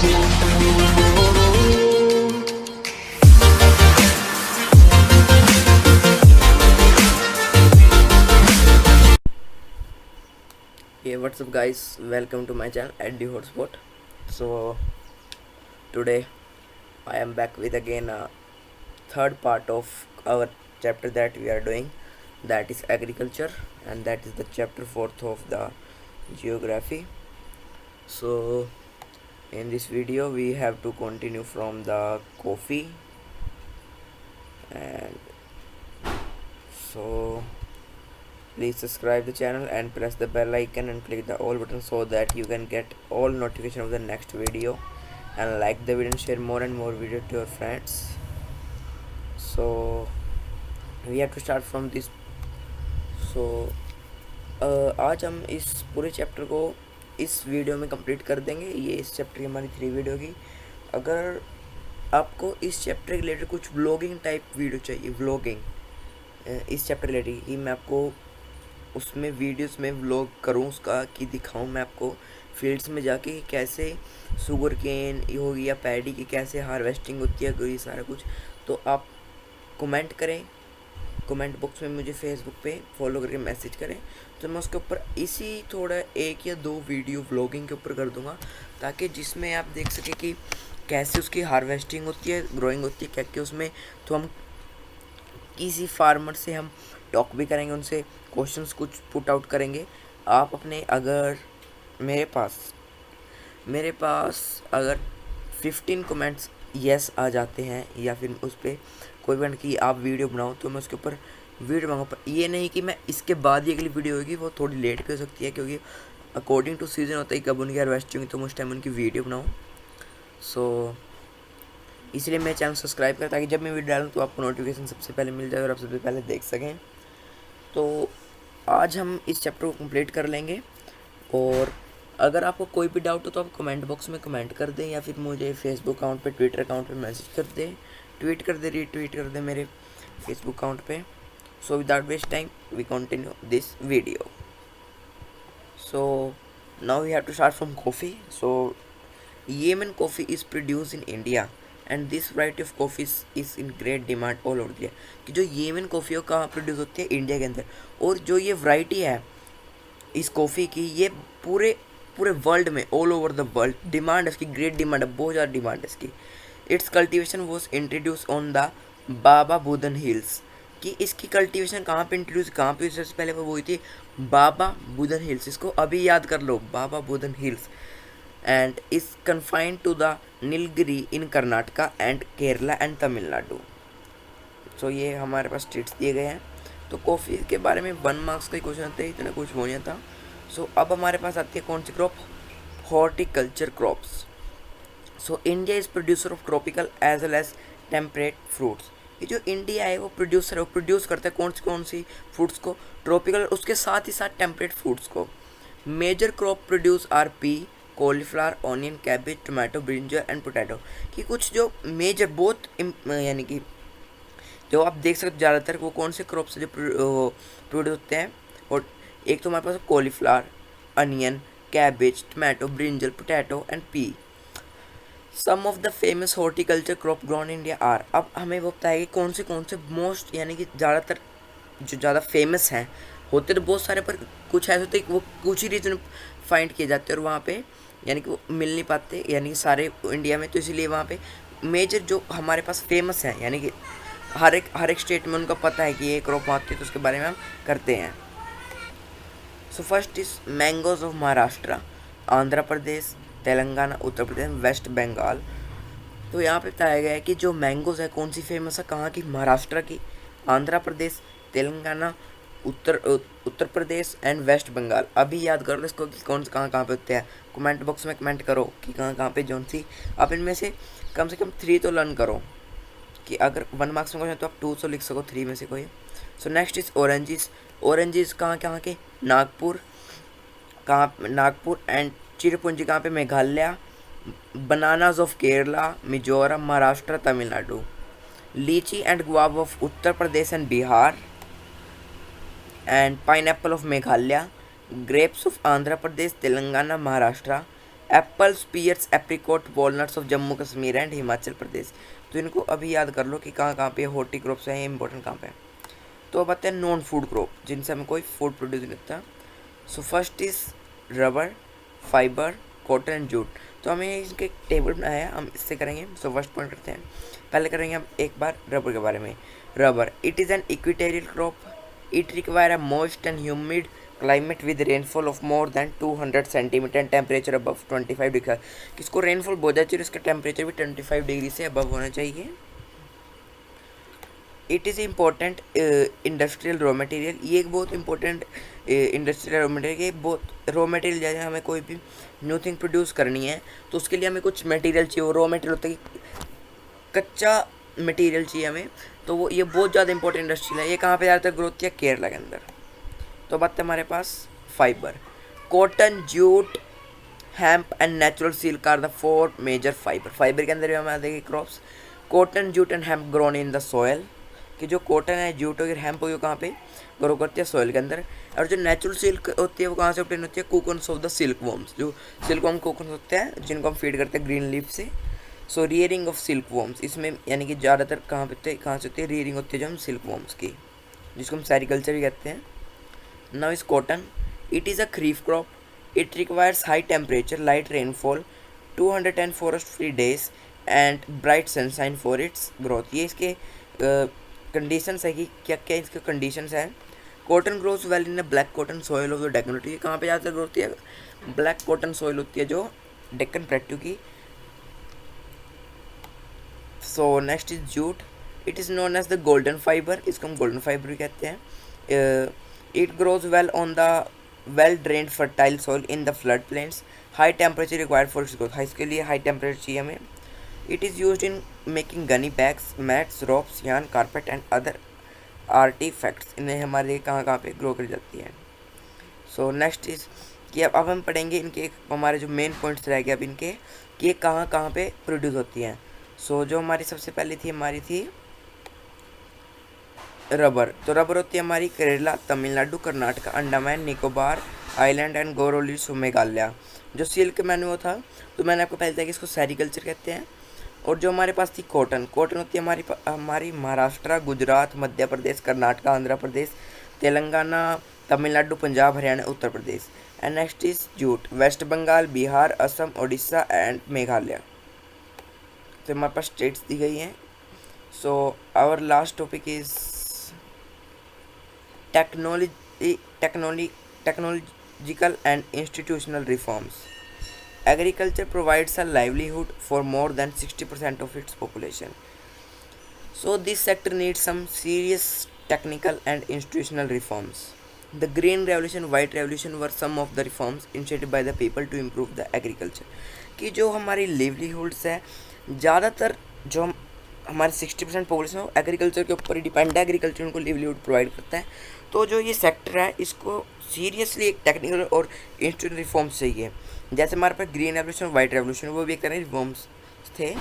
Hey, what's up guys, welcome to my channel at the hotspot. So today I am back with again a third part of our chapter that we are doing, that is agriculture, and that is the chapter 4th of the geography. So in this video we have to continue from the coffee, and so please subscribe the channel and press the bell icon and click the all button so that you can get all notification of the next video, and like the video and share more and more video to your friends. So we have to start from this. So आज हम इस पूरे chapter को इस video में complete कर देंगे। ये इस चैप्टर की हमारी 3 वीडियो की। अगर आपको इस चैप्टर के रिलेटेड कुछ व्लॉगिंग टाइप वीडियो चाहिए, व्लॉगिंग इस चैप्टर रिलेटेड, कि मैं आपको उसमें वीडियोस में व्लॉग करूं उसका, कि दिखाऊं मैं आपको फील्ड्स में जाके कैसे शुगर केन होगी या पैडी की कैसे हार्वेस्टिंग होती है, ये सारा कुछ, तो आप कमेंट करें, कमेंट बॉक्स में मुझे फेसबुक पे फॉलो करके मैसेज करें, तो मैं उसके ऊपर इसी थोड़ा 1 या 2 वीडियो व्लॉगिंग के ऊपर कर दूंगा, ताकि जिसमें आप देख सकें कि कैसे उसकी हार्वेस्टिंग होती है, ग्रोइंग होती है क्या क्या उसमें। तो हम किसी फार्मर से हम टॉक भी करेंगे, उनसे क्वेश्चंस कुछ पुट आउट करेंगे। आप अपने, अगर मेरे पास अगर 15 कमेंट्स यस आ जाते हैं, या फिर उस पर कोई भी कि आप वीडियो बनाओ, तो मैं उसके ऊपर वीडियो बनाऊँ। पर ये नहीं कि मैं इसके बाद ही अगली वीडियो होगी, वो थोड़ी लेट भी हो सकती है, क्योंकि अकॉर्डिंग टू सीजन होता है कब उनकी हार्वेस्टिंग होगी, तो मैं उस टाइम उनकी वीडियो बनाऊँ। सो इसलिए मेरे चैनल सब्सक्राइब करें, ताकि जब मैं वीडियो डालूँ तो आपको नोटिफिकेशन सबसे पहले मिल जाए और आप सबसे पहले देख सकें। तो आज हम इस चैप्टर को कंप्लीट कर लेंगे, और अगर आपको कोई भी डाउट हो तो आप कमेंट बॉक्स में कमेंट कर दें, या फिर मुझे फेसबुक अकाउंट पे, ट्विटर अकाउंट पे मैसेज कर दें, ट्वीट कर दें, रीट्वीट कर दें मेरे फेसबुक अकाउंट पे। So without waste time we continue this video. So now we have to start from coffee. So Yemen coffee is produce in India and this variety of coffee is in great demand all over India. कि जो Yemen coffee है कहाँ produce होती है, India के अंदर, और जो ये वैरायटी है इस कॉफ़ी की, ये पूरे वर्ल्ड में, all over the world demand है इसकी, ग्रेट डिमांड है, बहुत ज़्यादा डिमांड है इसकी। It's cultivation was introduce on the Baba Budan hills. कि इसकी कल्टीवेशन कहाँ पे इंट्रोड्यूस, कहाँ पे सबसे पहले वो हुई थी, बाबा बुदन हिल्स। इसको अभी याद कर लो, Baba Budan hills. And is confined to the Nilgiri in Karnataka and Kerala and Tamil Nadu. So ये हमारे पास स्टेट्स दिए गए हैं। तो कॉफ़ी के बारे में 1 मार्क्स का ही क्वेश्चन आते हैं, इतना कुछ हो नहीं था। सो अब हमारे पास आती है कौन सी crop, horticulture crops. So India is producer of tropical as well as temperate fruits. ये जो इंडिया है वो प्रोड्यूसर है, वो प्रोड्यूस करता है कौन सी फ्रूट्स को, ट्रॉपिकल, उसके साथ ही साथ टेम्परेट फ्रूट्स को। Major crop produce are pea, cauliflower, onion, cabbage, tomato, brinjal and potato. कि कुछ जो मेजर बहुत यानी कि जो आप देख सकते ज़्यादातर वो कौन से क्रॉप्स जो प्रोड्यूस होते हैं। और एक तो हमारे पास cauliflower, onion, cabbage, tomato, brinjal, potato and pea. Some of the famous horticulture crop grown in India are. अब हमें वो बताएगी कौन से मोस्ट, यानी कि ज़्यादातर जो ज़्यादा फेमस हैं, होते तो बहुत सारे, पर कुछ ऐसे होते वो कुछ ही रीजन फाइंड किए जाते हैं, और वहाँ पे यानी कि वो मिल नहीं पाते, यानी कि सारे इंडिया में। तो इसलिए वहाँ पे मेजर जो हमारे पास फेमस हैं, यानी कि हर एक स्टेट में उनका पता है कि ये क्रॉप आती है, तो उसके बारे में हम करते हैं। So first is mangoes of Maharashtra, Andhra Pradesh, Telangana, Uttar Pradesh, West Bengal. तो यहाँ पे बताया गया है कि जो मैंगोज है कौन सी फेमस है, कहाँ की, महाराष्ट्र की, आंध्र प्रदेश, तेलंगाना, उत्तर प्रदेश एंड वेस्ट बंगाल। अभी याद कर लो इसको कि कौन से कहाँ पे होते हैं। कमेंट बॉक्स में कमेंट करो कि कहाँ पे जौन सी। आप इनमें से कम 3 तो लर्न करो, कि अगर 1 मार्क्स में क्वेश्चन तो आप 2 तो लिख सको 3 में से कोई। So next is oranges. Oranges कहाँ के, नागपुर, नागपुर एंड चिरपुंजी कहाँ पे, Meghalaya. Bananas of Kerala, Mizoram, Maharashtra, Tamil Nadu. Litchi and guava of Uttar Pradesh and Bihar and pineapple of Meghalaya. Grapes of Andhra Pradesh, Telangana, Maharashtra apples, pears, apricot, walnuts of Jammu Kashmir and Himachal Pradesh. तो इनको अभी याद कर लो कि कहाँ कहाँ पे हॉर्टी क्रॉप्स हैं, ये इंपॉर्टेंट कहाँ पे है। तो अब आते हैं नॉन फूड क्रॉप जिनसे हमें कोई फूड प्रोड्यूस नहीं होता। सो first is rubber, fibre, cotton and jute. तो हमें इनके टेबल बनाया है, हम इससे करेंगे। सो फर्स्ट पॉइंट करते हैं, पहले करेंगे हम एक बार रबर के बारे में। Rubber, it is an equatorial crop, it require a moist and humid climate with rainfall of more than 200 centimetre and temperature above 25 degree. किसको रेनफॉल बहुत ज़्यादा चाहिए, इसका टेम्परेचर भी 25 डिग्री से अबव होना चाहिए। It is important industrial raw material, ये एक बहुत इंपॉर्टेंट इंडस्ट्रियल रॉ मटेरियल। ये बहुत रॉ मटेरियल जैसे हमें कोई भी न्यू थिंग प्रोड्यूस करनी है तो उसके लिए हमें कुछ मटेरियल चाहिए। वो रॉ मटेरियल होता है कि कच्चा मटेरियल चाहिए हमें, तो वो ये बहुत ज़्यादा इंपॉर्टेंट इंडस्ट्रियल है। ये कहाँ पे ज़्यादातर ग्रोथ किया, केरला के अंदर। तो बात है हमारे पास fibre, cotton, jute, hemp and natural silk are the 4 major fibre. Fibre के अंदर भी हमें आते हैं crops, cotton, jute and hemp grown in the soil. कि जो कॉटन है, जूट और हेम्प हो कहाँ पे ग्रो करती है, सॉइल के अंदर। और जो नेचुरल सिल्क होती है वो कहाँ से ऑब्टेन होती है, कोकोन्स ऑफ द सिल्क वॉर्म्स। जो सिल्क वॉर्म कोकोन्स होते हैं जिनको हम फीड करते हैं ग्रीन लीफ से। सो रियरिंग ऑफ सिल्क वॉर्म्स, इसमें यानी कि ज़्यादातर कहाँ पे कहाँ से होती है, रियरिंग होती है जो हम सिल्क वॉर्म्स की, जिसको हम सेरिकल्चर भी कहते हैं। Now is cotton, it is a kharif crop, it requires high temperature, light rainfall, 210 forest free days and bright sunshine for its growth. ये इसके कंडीशंस है कि क्या क्या इसके कंडीशंस हैं। Cotton grows well in black cotton soil of the Deccan plateau. कहाँ पे ज़्यादातर ग्रो होती है, ब्लैक कॉटन सॉइल होती है जो डेक्कन प्लेट्यू की। So next is jute, it is known as the golden fibre, इसको हम गोल्डन फाइबर भी कहते हैं। It grows well on the well drained fertile soil in the flood plains, high temperature required for its growth. इसके लिए high temperature चाहिए हमें। It is use in making gunny bags, mats, ropes, yarn, carpet and other artefacts. इन्हें हमारे कहाँ कहाँ पे grow कर जाती है। सो नेक्स्ट इज कि अब हम पढ़ेंगे इनके हमारे जो मेन पॉइंट्स रह गए अब इनके कि ये कहाँ कहाँ पे प्रोड्यूस होती हैं। सो जो हमारी सबसे पहले थी हमारी थी रबर। तो रबर होती है हमारी केरला, तमिलनाडु, कर्नाटक, अंडमान निकोबार आइलैंड एंड गोरोलिस मेघालय। जो सिल्क मैंने वो था तो मैंने आपको पहले बताया कि इसको सेरिकल्चर कहते हैं। और जो हमारे पास थी कॉटन, कॉटन होती है हमारी Maharashtra, Gujarat, Madhya Pradesh, Karnataka, Andhra Pradesh, Telangana, Tamil Nadu, Punjab, Haryana, Uttar Pradesh. And next is jute, West Bengal, Bihar, Assam, Orissa and Meghalaya. तो हमारे पास स्टेट्स दी गई हैं। So our last topic is technological and institutional reforms. Agriculture provides a livelihood for more than 60% of its population. So this sector needs some serious technical and institutional reforms. The Green Revolution, White Revolution were some of the reforms initiated by the people to improve the agriculture. कि जो हमारी लिवलीहुड्स है, ज़्यादातर जो हमारे 60% population है agriculture के ऊपर ही डिपेंड है। एग्रीकल्चर उनको लिवलीहुड प्रोवाइड करता है। तो जो ये सेक्टर है इसको सीरियसली एक टेक्निकल और इंस्टीट्यूशनल रिफॉर्म्स चाहिए। जैसे हमारे पास ग्रीन रेवोल्यूशन, वाइट रेवोल्यूशन, वो भी एक तरह रिफॉर्म्स थे।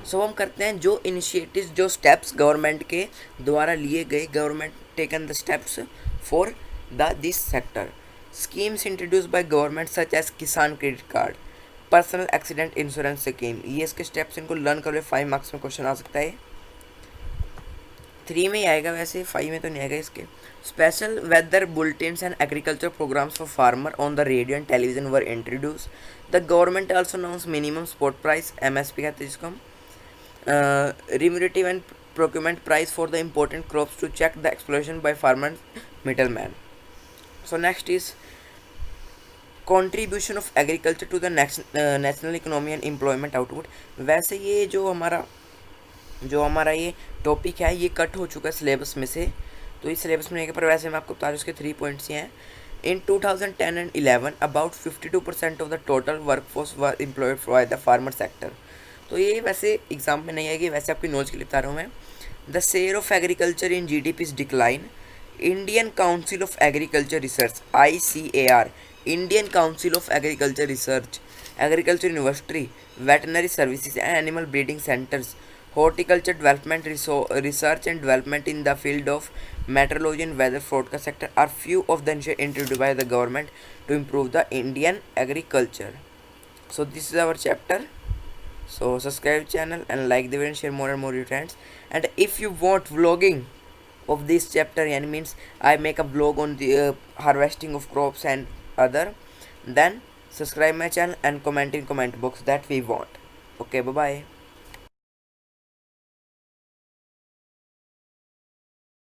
सो हम करते हैं जो इनिशिएटिव्स, जो स्टेप्स गवर्नमेंट के द्वारा लिए गए, government taken the steps for this sector. Schemes introduce by government such as Kisan credit card, personal accident insurance scheme. ये इसके स्टेप्स इनको लर्न करो, 5 मार्क्स में क्वेश्चन आ सकता है। 3 में ही आएगा वैसे, 5 में तो नहीं आएगा इसके। Special weather bulletins and agriculture programmes for farmer on the radio and television were introduce. The government also announce minimum support price, MSP कहते हैं जिसको हम, remunerative and procurement price for the important crops to check the exploitation by farmers middlemen. So next is contribution of agriculture to the national economy and employment output. वैसे ये जो हमारा ये topic है ये कट हो चुका है सिलेबस में से, तो इस सिलेबस में नहीं, पर वैसे मैं आपको बता दूँ उसके 3 पॉइंट्स ही हैं। In 2010 and 11 about 52% of the total workforce were employed by the farmer sector. तो ये वैसे एग्जाम में नहीं आएगी, वैसे आपकी नोट्स के लिए बता रहा हूँ मैं। The share of agriculture in GDP is decline. Indian council of agriculture research, ICAR, Indian council of agriculture research, agriculture university, veterinary services and animal breeding centres, horticulture development research and development in the field of meteorology and weather forecast sector are few of the initiatives introduced by the government to improve the Indian agriculture. So this is our chapter. So subscribe channel and like the video and share more and more with your friends. And if you want vlogging of this chapter, and means I make a vlog on the harvesting of crops and other, then subscribe my channel and comment in comment box that we want. Okay, bye bye.